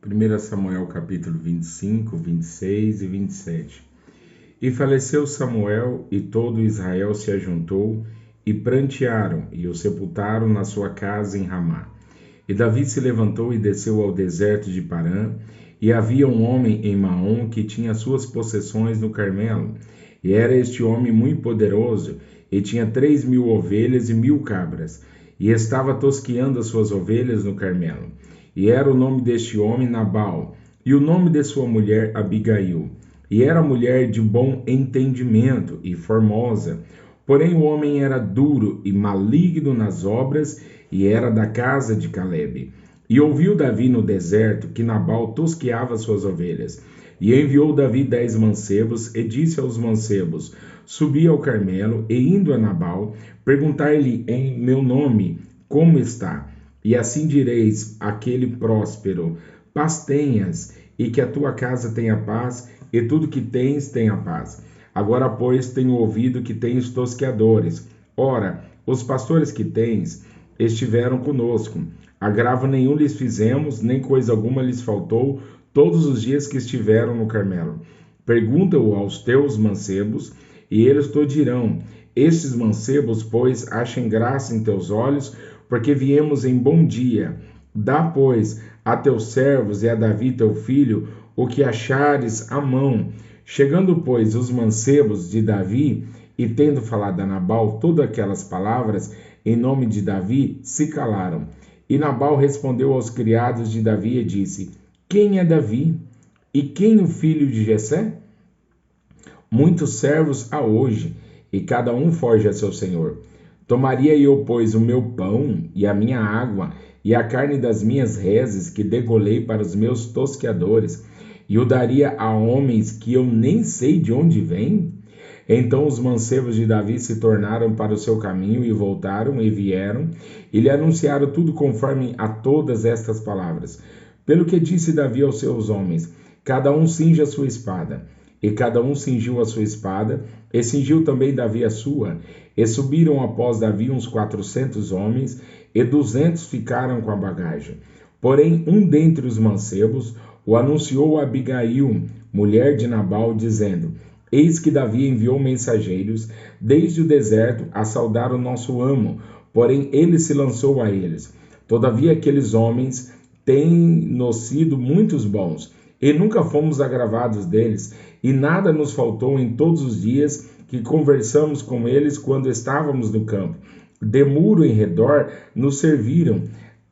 1 Samuel capítulo 25, 26 e 27. E faleceu Samuel, e todo Israel se ajuntou, e prantearam, e o sepultaram na sua casa em Ramá. E Davi se levantou e desceu ao deserto de Parã, e havia um homem em Maom que tinha suas possessões no Carmelo. E era este homem muito poderoso, e tinha 3.000 ovelhas e 1.000 cabras, e estava tosqueando as suas ovelhas no Carmelo. E era o nome deste homem Nabal, e o nome de sua mulher Abigail. E era mulher de bom entendimento e formosa. Porém o homem era duro e maligno nas obras, e era da casa de Calebe. E ouviu Davi no deserto que Nabal tosqueava suas ovelhas. E enviou Davi 10 mancebos, e disse aos mancebos: Subi ao Carmelo, e indo a Nabal, perguntar-lhe em meu nome como está. E assim direis àquele próspero: paz tenhas, e que a tua casa tenha paz, e tudo que tens tenha paz. Agora, pois, tenho ouvido que tens tosqueadores. Ora, os pastores que tens estiveram conosco. Agravo nenhum lhes fizemos, nem coisa alguma lhes faltou, todos os dias que estiveram no Carmelo. Pergunta-o aos teus mancebos, e eles te dirão: estes mancebos, pois, achem graça em teus olhos, porque viemos em bom dia. Dá, pois, a teus servos e a Davi teu filho o que achares à mão. Chegando, pois, os mancebos de Davi, e tendo falado a Nabal todas aquelas palavras em nome de Davi, se calaram. E Nabal respondeu aos criados de Davi e disse: quem é Davi? E quem o filho de Jessé? Muitos servos há hoje, e cada um foge a seu senhor. Tomaria eu, pois, o meu pão e a minha água e a carne das minhas reses que degolei para os meus tosqueadores, e o daria a homens que eu nem sei de onde vêm? Então os mancebos de Davi se tornaram para o seu caminho e voltaram e vieram, e lhe anunciaram tudo conforme a todas estas palavras. Pelo que disse Davi aos seus homens: cada um cinja a sua espada. E cada um cingiu a sua espada, e cingiu também Davi a sua. E subiram após Davi uns 400 homens, e 200 ficaram com a bagagem. Porém, um dentre os mancebos o anunciou a Abigail, mulher de Nabal, dizendo: eis que Davi enviou mensageiros desde o deserto a saudar o nosso amo, porém ele se lançou a eles. Todavia aqueles homens têm-nos sido muitos bons, e nunca fomos agravados deles, e nada nos faltou em todos os dias que conversamos com eles quando estávamos no campo. De muro em redor nos serviram,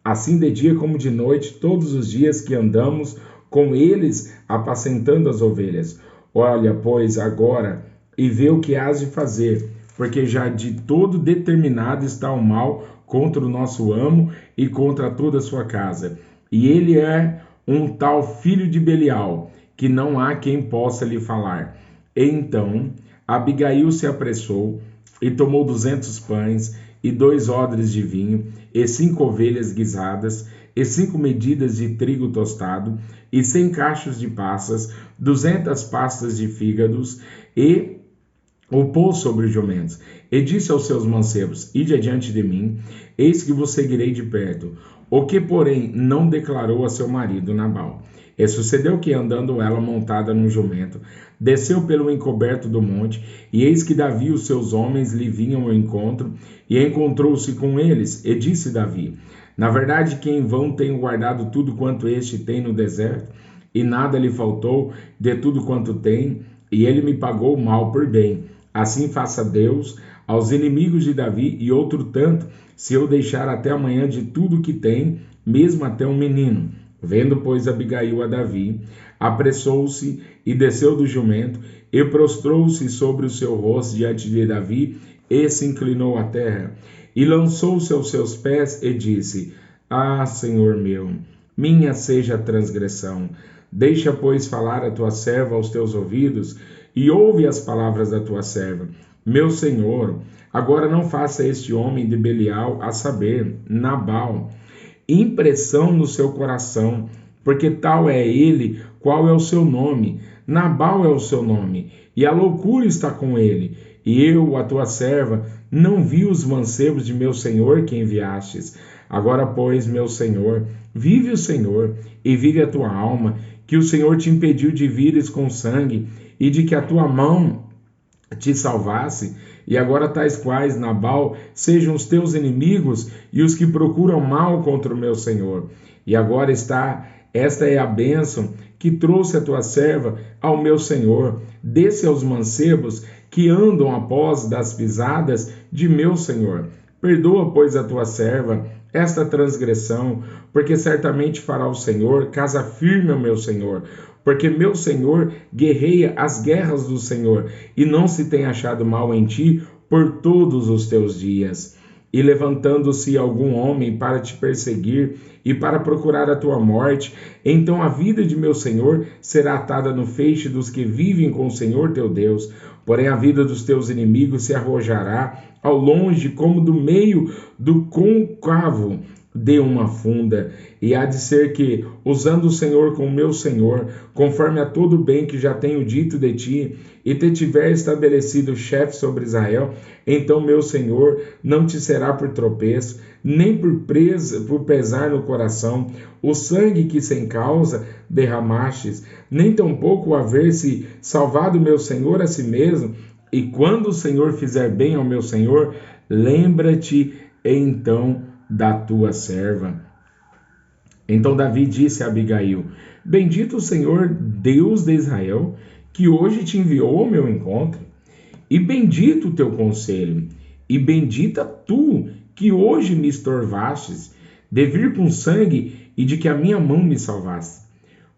assim de dia como de noite, todos os dias que andamos com eles apacentando as ovelhas. Olha, pois, agora, e vê o que hás de fazer, porque já de todo determinado está o mal contra o nosso amo e contra toda a sua casa. E ele é um tal filho de Belial, que não há quem possa lhe falar. Então Abigail se apressou e tomou 200 pães e 2 odres de vinho, e 5 ovelhas guisadas, e 5 medidas de trigo tostado, e 100 cachos de passas, 200 pastas de fígados, e o pôs sobre os jumentos. E disse aos seus mancebos: ide adiante de mim, eis que vos seguirei de perto. O que, porém, não declarou a seu marido Nabal. E sucedeu que, andando ela montada num jumento, desceu pelo encoberto do monte, e eis que Davi e os seus homens lhe vinham ao encontro, e encontrou-se com eles, e disse Davi: na verdade que em vão tenho guardado tudo quanto este tem no deserto, e nada lhe faltou de tudo quanto tem, e ele me pagou mal por bem. Assim faça Deus aos inimigos de Davi, e outro tanto, se eu deixar até amanhã de tudo que tem, mesmo até um menino. Vendo, pois, Abigail a Davi, apressou-se e desceu do jumento, e prostrou-se sobre o seu rosto diante de Davi, e se inclinou à terra, e lançou-se aos seus pés, e disse: ah, Senhor meu, minha seja a transgressão. Deixa, pois, falar a tua serva aos teus ouvidos, e ouve as palavras da tua serva. Meu senhor, agora não faça este homem de Belial, a saber, Nabal, impressão no seu coração, porque tal é ele, qual é o seu nome. Nabal é o seu nome, e a loucura está com ele. E eu, a tua serva, não vi os mancebos de meu senhor que enviastes. Agora, pois, meu Senhor, vive o Senhor e vive a tua alma, que o Senhor te impediu de vires com sangue e de que a tua mão te salvasse. E agora tais quais, Nabal, sejam os teus inimigos e os que procuram mal contra o meu Senhor. E agora esta é a bênção que trouxe a tua serva ao meu Senhor. Desce aos mancebos que andam após das pisadas de meu Senhor. Perdoa, pois, a tua serva esta transgressão, porque certamente fará o Senhor casa firme ao meu Senhor. Porque meu Senhor guerreia as guerras do Senhor, e não se tem achado mal em ti por todos os teus dias. E levantando-se algum homem para te perseguir e para procurar a tua morte, então a vida de meu Senhor será atada no feixe dos que vivem com o Senhor teu Deus. Porém a vida dos teus inimigos se arrojará ao longe, como do meio do côncavo de uma funda. E há de ser que, usando o Senhor com o meu Senhor, conforme a todo o bem que já tenho dito de ti, e te tiver estabelecido chefe sobre Israel, então meu Senhor não te será por tropeço, nem por pesar no coração, o sangue que sem causa derramastes, nem tampouco haver-se salvado meu Senhor a si mesmo. E quando o Senhor fizer bem ao meu Senhor, lembra-te então da tua serva. Então Davi disse a Abigail: Bendito o Senhor, Deus de Israel, que hoje te enviou ao meu encontro, e bendito o teu conselho, e bendita tu, que hoje me estorvastes, de vir com sangue e de que a minha mão me salvasse.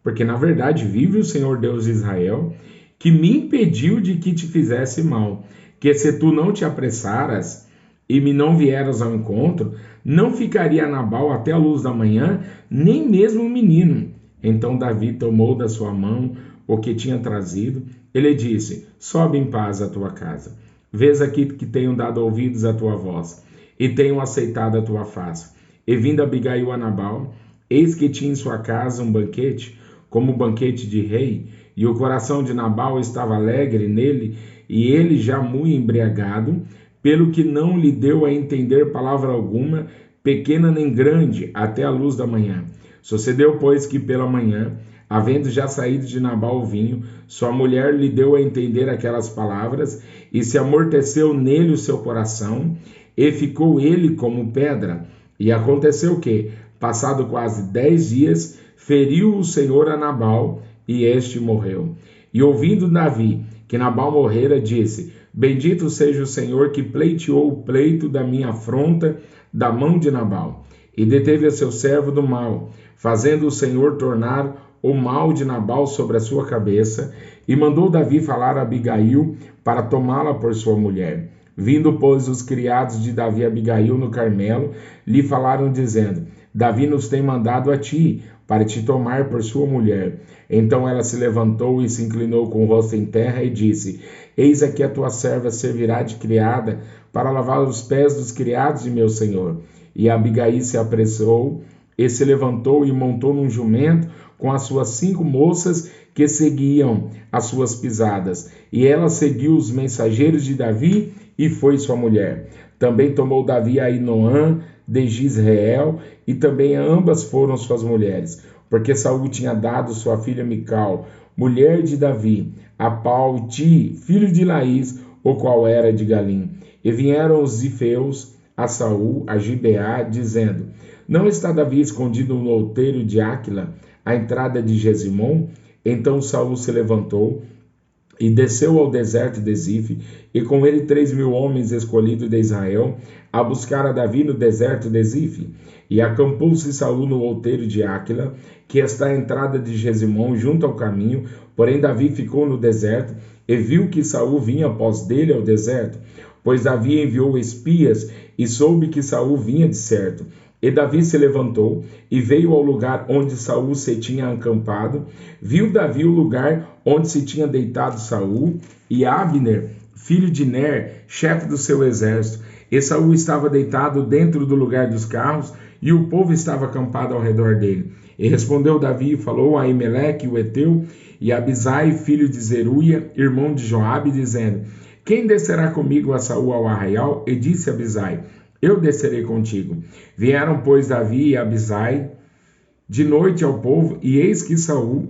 Porque na verdade vive o Senhor Deus de Israel, que me impediu de que te fizesse mal, que se tu não te apressaras e me não vieras ao encontro, não ficaria Nabal até a luz da manhã, nem mesmo o menino. Então Davi tomou da sua mão o que tinha trazido. Ele disse: Sobe em paz à tua casa. Vês aqui que tenho dado ouvidos à tua voz, e tenho aceitado a tua face. E vindo Abigail a Nabal, eis que tinha em sua casa um banquete, como banquete de rei, e o coração de Nabal estava alegre nele, e ele já muito embriagado, pelo que não lhe deu a entender palavra alguma, pequena nem grande, até a luz da manhã. Sucedeu, pois, que pela manhã, havendo já saído de Nabal o vinho, sua mulher lhe deu a entender aquelas palavras, e se amorteceu nele o seu coração, e ficou ele como pedra. E aconteceu que, passado quase 10 dias, feriu o Senhor a Nabal, e este morreu. E ouvindo Davi que Nabal morrera, disse: Bendito seja o Senhor que pleiteou o pleito da minha afronta da mão de Nabal, e deteve a seu servo do mal, fazendo o Senhor tornar o mal de Nabal sobre a sua cabeça, e mandou Davi falar a Abigail para tomá-la por sua mulher. Vindo, pois, os criados de Davi a Abigail no Carmelo, lhe falaram dizendo: Davi nos tem mandado a ti, para te tomar por sua mulher. Então ela se levantou e se inclinou com o rosto em terra e disse: Eis aqui a tua serva servirá de criada para lavar os pés dos criados de meu senhor. E Abigail se apressou e se levantou e montou num jumento com as suas 5 moças que seguiam as suas pisadas. E ela seguiu os mensageiros de Davi e foi sua mulher. Também tomou Davi a Ainoã de Jizreel, e também ambas foram suas mulheres, porque Saul tinha dado sua filha Mical, mulher de Davi, a Palti, filho de Laís, o qual era de Galim. E vieram os zifeus a Saul, a Gibeá, dizendo: Não está Davi escondido no outeiro de Áquila, à entrada de Gesimom? Então Saul se levantou e desceu ao deserto de Zif, e com ele 3.000 homens escolhidos de Israel, a buscar a Davi no deserto de Zif. E acampou-se Saul no outeiro de Áquila, que está à entrada de Gesimom, junto ao caminho. Porém Davi ficou no deserto, e viu que Saul vinha após dele ao deserto, pois Davi enviou espias, e soube que Saul vinha de certo. E Davi se levantou e veio ao lugar onde Saul se tinha acampado. Viu Davi o lugar onde se tinha deitado Saul e Abner, filho de Ner, chefe do seu exército. E Saul estava deitado dentro do lugar dos carros, e o povo estava acampado ao redor dele. E respondeu Davi e falou a Aimeleque, o Eteu, e a Abisai, filho de Zeruia, irmão de Joabe, dizendo: Quem descerá comigo a Saul ao arraial? E disse Abisai: eu descerei contigo. Vieram, pois, Davi e Abisai de noite ao povo, e eis que Saul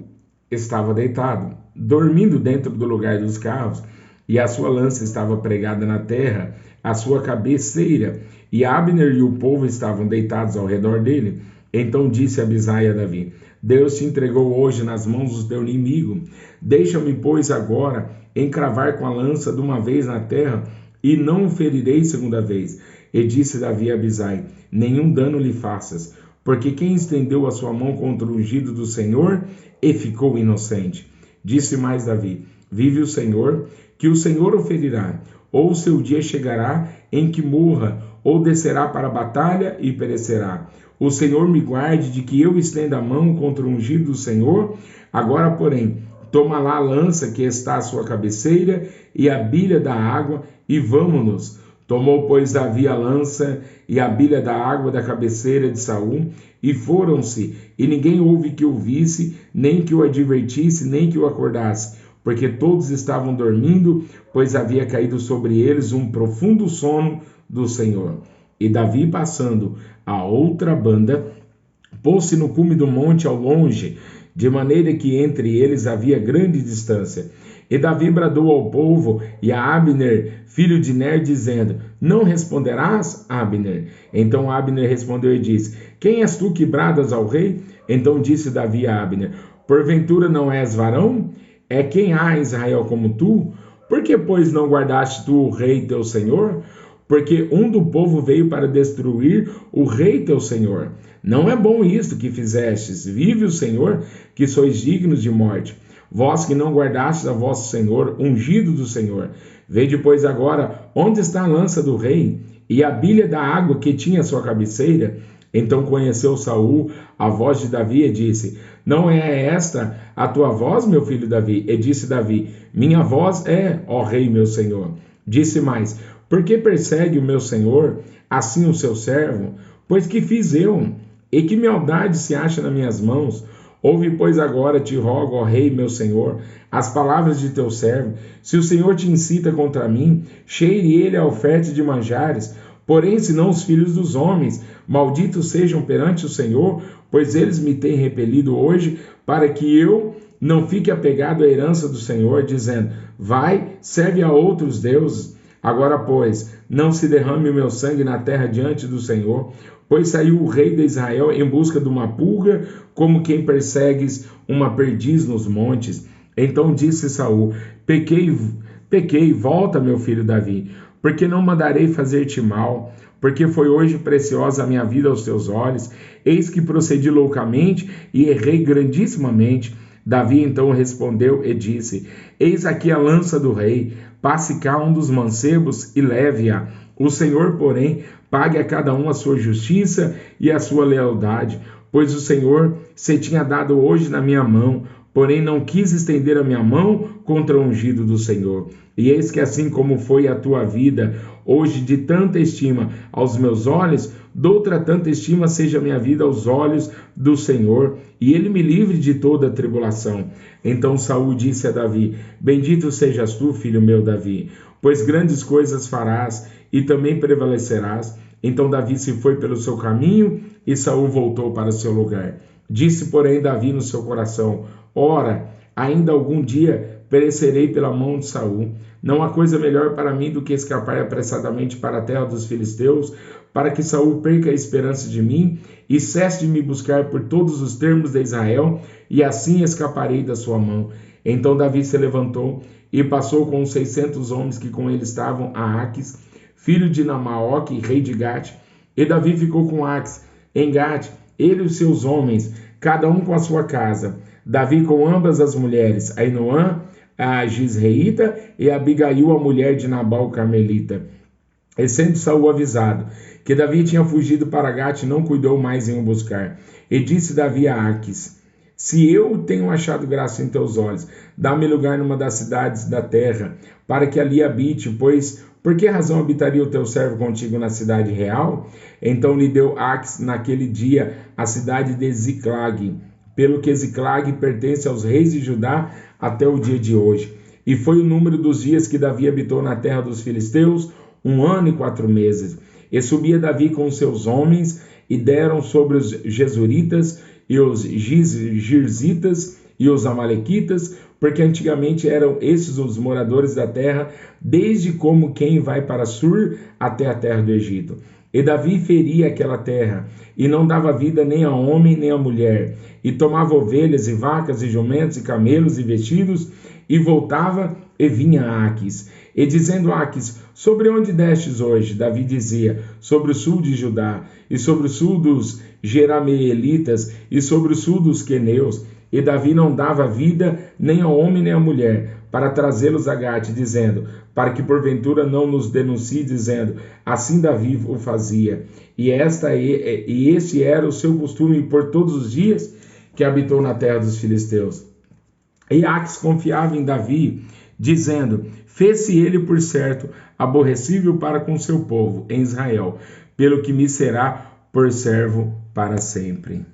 estava deitado, dormindo dentro do lugar dos carros, e a sua lança estava pregada na terra, a sua cabeceira, e Abner e o povo estavam deitados ao redor dele. Então disse Abisai a Davi: Deus te entregou hoje nas mãos do teu inimigo. Deixa-me, pois, agora encravar com a lança de uma vez na terra, e não o ferirei segunda vez. E disse Davi a Abisai: nenhum dano lhe faças, porque quem estendeu a sua mão contra o ungido do Senhor e ficou inocente. Disse mais Davi: vive o Senhor, que o Senhor o ferirá, ou o seu dia chegará em que morra, ou descerá para a batalha e perecerá. O Senhor me guarde de que eu estenda a mão contra o ungido do Senhor. Agora, porém, toma lá a lança que está à sua cabeceira e a bilha da água, e vamo-nos. Tomou, pois, Davi a lança e a bilha da água da cabeceira de Saul, e foram-se, e ninguém houve que o visse, nem que o advertisse, nem que o acordasse, porque todos estavam dormindo, pois havia caído sobre eles um profundo sono do Senhor. E Davi, passando a outra banda, pôs-se no cume do monte ao longe, de maneira que entre eles havia grande distância. E Davi bradou ao povo e a Abner, filho de Ner, dizendo: não responderás, Abner? Então Abner respondeu e disse: quem és tu que bradas ao rei? Então disse Davi a Abner: porventura não és varão? É quem há em Israel como tu? Por que, pois, não guardaste tu o rei teu senhor? Porque um do povo veio para destruir o rei teu senhor. Não é bom isto que fizestes. Vive o Senhor, que sois dignos de morte. Vós que não guardastes a vosso Senhor, ungido do Senhor. Vede, pois, agora onde está a lança do rei e a bilha da água que tinha a sua cabeceira. Então conheceu Saul a voz de Davi e disse: não é esta a tua voz, meu filho Davi? E disse Davi: minha voz é, ó rei, meu senhor. Disse mais: por que persegue o meu senhor assim o seu servo? Pois que fiz eu? E que maldade se acha nas minhas mãos? Ouve, pois, agora, te rogo, ó rei, meu senhor, as palavras de teu servo. Se o Senhor te incita contra mim, cheire ele a oferta de manjares. Porém, senão os filhos dos homens, malditos sejam perante o Senhor, pois eles me têm repelido hoje, para que eu não fique apegado à herança do Senhor, dizendo: vai, serve a outros deuses. Agora, pois, não se derrame o meu sangue na terra diante do Senhor, pois saiu o rei de Israel em busca de uma pulga, como quem persegues uma perdiz nos montes. Então disse Saul: pequei, volta, meu filho Davi, porque não mandarei fazer-te mal, porque foi hoje preciosa a minha vida aos teus olhos. Eis que procedi loucamente e errei grandissimamente. Davi então respondeu e disse: eis aqui a lança do rei, passe cá um dos mancebos e leve-a. O Senhor, porém, pague a cada um a sua justiça e a sua lealdade, pois o Senhor se tinha dado hoje na minha mão, porém não quis estender a minha mão contra o ungido do Senhor. E eis que assim como foi a tua vida, hoje de tanta estima aos meus olhos, doutra tanta estima seja a minha vida aos olhos do Senhor, e ele me livre de toda a tribulação. Então Saul disse a Davi: bendito sejas tu, filho meu Davi, pois grandes coisas farás e também prevalecerás. Então Davi se foi pelo seu caminho e Saul voltou para o seu lugar. Disse, porém, Davi no seu coração: ora, ainda algum dia perecerei pela mão de Saul. Não há coisa melhor para mim do que escapar apressadamente para a terra dos filisteus, para que Saul perca a esperança de mim e cesse de me buscar por todos os termos de Israel, e assim escaparei da sua mão. Então Davi se levantou e passou com os 600 homens que com ele estavam a Aques, filho de Namaoque, rei de Gate. E Davi ficou com Aques em Gate, ele e os seus homens, cada um com a sua casa. Davi com ambas as mulheres, Ainoã, a Gisreíta, e Abigail, a mulher de Nabal, Carmelita. E sendo Saul avisado que Davi tinha fugido para Gate, não cuidou mais em o buscar. E disse Davi a Aques: se eu tenho achado graça em teus olhos, dá-me lugar numa das cidades da terra, para que ali habite, pois por que razão habitaria o teu servo contigo na cidade real? Então lhe deu Aques naquele dia a cidade de Ziclag, pelo que Ziclag pertence aos reis de Judá até o dia de hoje. E foi o número dos dias que Davi habitou na terra dos filisteus, 1 ano e 4 meses. E subia Davi com os seus homens, e deram sobre os Gesuritas, e os Girzitas, e os Amalequitas, porque antigamente eram esses os moradores da terra, desde como quem vai para Sur até a terra do Egito. E Davi feria aquela terra, e não dava vida nem a homem nem a mulher, e tomava ovelhas e vacas e jumentos e camelos e vestidos, e voltava e vinha a Aquis. E dizendo a Aquis: sobre onde destes hoje? Davi dizia: sobre o sul de Judá, e sobre o sul dos Jerameelitas, e sobre o sul dos queneus. E Davi não dava vida nem ao homem nem à mulher, para trazê-los a Gate, dizendo, para que porventura não nos denuncie, dizendo, assim Davi o fazia. E este era o seu costume por todos os dias que habitou na terra dos filisteus. E Aquis confiava em Davi, dizendo, fez-se ele por certo aborrecível para com seu povo em Israel, pelo que me será por servo para sempre.